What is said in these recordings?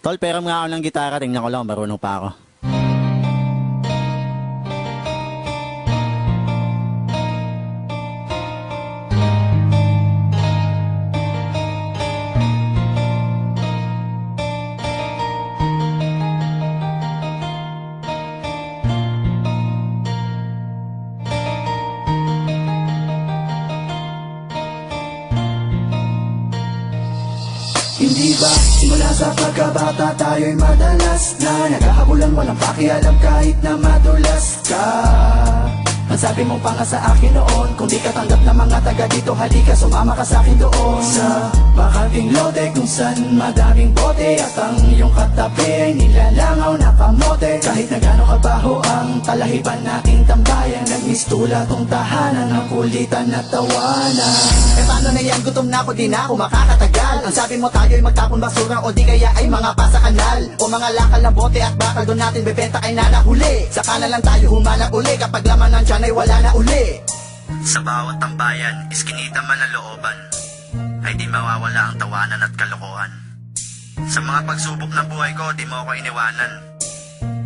Tol, peram nga ako ng gitara. Tingnan ko lang, marunong pa ako. Hindi ba simula sa pagkabata tayo'y madalas na naghahabulan, walang pakialam kahit na madulas ka. Ang sabi mo pa nga sa akin noon, kung di ka tanggap ng mga taga dito, halika sumama ka sa akin doon sa bakanting lote kung saan madaming bote at ang iyong katabi ay nilalangaw na kamote. Kahit na gano'ng kabaho ang talahiban nating tambayan, nagmistula tong tahanan ng kulitan at tawanan. Eh paano na yan? Gutom na ako, di na ako makakatagal. Ang sabi mo tayo'y magtapon basura o di kaya ay mga pasa kanal o mga lakal ng bote at bakal doon natin bebenta kay nanahuli. Saka na lang tayo humanap uli kapag laman ng tiyan ay wala na uli. Sa bawat tambayan, iskinita man ang looban, ay di mawawala ang tawanan at kalokohan. Sa mga pagsubok ng buhay ko, di mo ako iniwanan.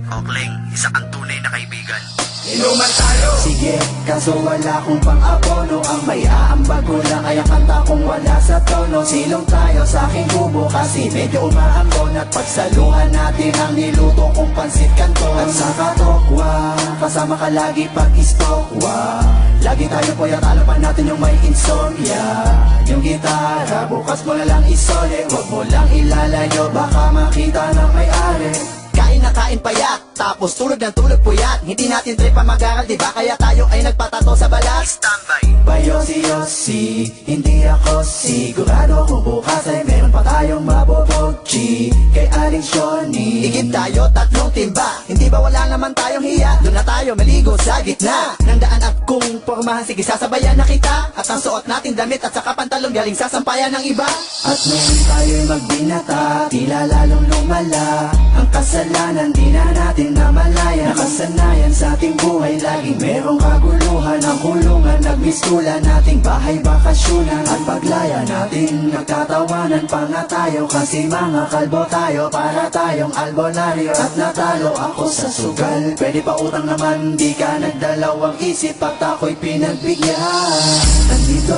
Okling, isa kang tunay na kaibigan. Inuman tayo! Sige, kaso wala kong pang-abono. Ang may aambag ko lang ay ang kanta kong wala sa tono. Silong tayo sa aking kubo kasi medyo umaambon. At pagsaluhan natin ang niluto kong pansit kanton. At sa katokwa, kasama ka lagi pag-istokwa. Lagi tayo po yatalo pa natin yung may insomnia. Yung gitara, bukas mo na lang isole. Huwag mo lang ilalayo, baka makita ng may-ari. Kain na kain payat, tapos tulog ng tulog puyat. Hindi natin trip pa mag-aral, diba? Kaya tayo ay nagpatato sa balat. Standby! Bayosi-yosi, hindi ako sigurado kung bukas ay meron pa tayong mabobogchi. Kay Aling Shoni, Igib tayo, tatlong timba. Hindi ba wala naman tayong hiya? Doon na tayo maligo sa gitna ng daan at kung pormahan, sige sasabayan na kita. At ang suot nating damit at saka pantalon galing sa sampayan ng iba. at nung tayo'y magbinata, tila lalong lumala ang kasalanan, di na natin namalayan. Nakasanayan sa ating buhay, laging merong kaguluhan. Ang kulungan, nagmistula nating bahay bakasyonan. At paglaya natin, nagtatawanan pa nga tayo. Kasi mga kalbo tayo, para tayong albonaryo. At natalo ako sa sugal, pwede pa utang naman, di ka nagdalawang isip at ako'y pinagbigyan. Andito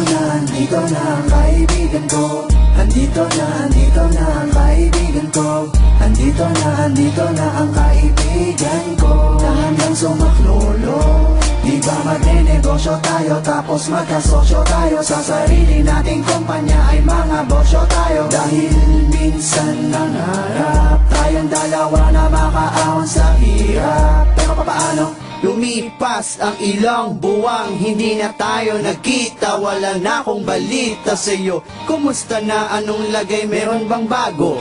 na ang kaibigan ko. Andito na ang kaibigan ko. Andito na ang kaibigan ko. Na hanggang sumaklolo. Di ba magne-negosyo tayo tapos magkasosyo tayo. Sa sarili nating kumpanya ay mga bosyo tayo. Dahil minsan nangarap tayong dalawa na makaahon sa hirap. Pero papaano? Lumipas ang ilang buwang, hindi na tayo nagkita. Wala na akong balita sa'yo. Kumusta na? Anong lagay? Meron bang bago?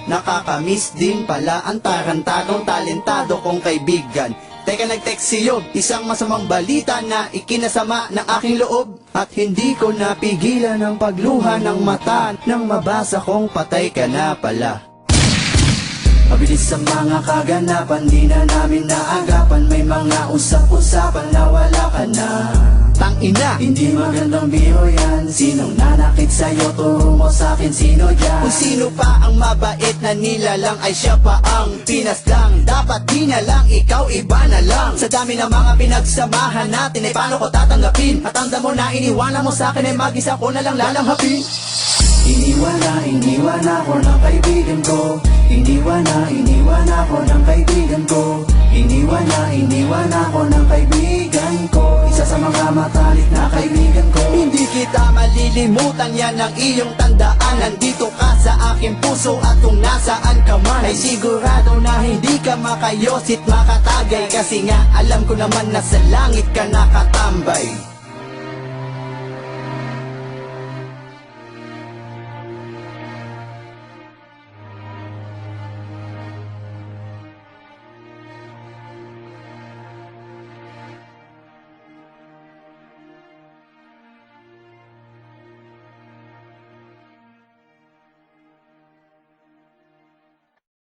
Nakakamiss din pala ang tarantadong talentado kong kaibigan. Teka, nag-text sa'yo, isang masamang balita na ikinasama ng aking loob. At hindi ko napigilan ang pagluha ng mata nang mabasa kong patay ka na pala. Mabilis ang mga kaganapan, di na namin naagapan. May mga usap-usapan na wala ka na. Tangina! Hindi magandang biro yan. Sinong nanakit sa'yo, turo mo sa'kin sino yan. Kung sino pa ang mabait na nilalang ay siya pa ang pinaslang. Dapat di na lang, ikaw iba na lang. Sa dami ng mga pinagsamahan natin ay paano ko tatanggapin? At ang damo na iniwanan mo sa'kin ay mag-isa ko na lang lalanghapin. Iniwan ako ng kaibigan ko. Iniwan ako ng kaibigan ko. Iniwan ako ng kaibigan ko. Isa sa mga matalik na kaibigan ko. Hindi kita malilimutan, yan ang iyong tandaan. Nandito ka sa aking puso at kung nasaan ka man ay sigurado na hindi ka makayosit makatagay. Kasi nga alam ko naman na sa langit ka nakatambay.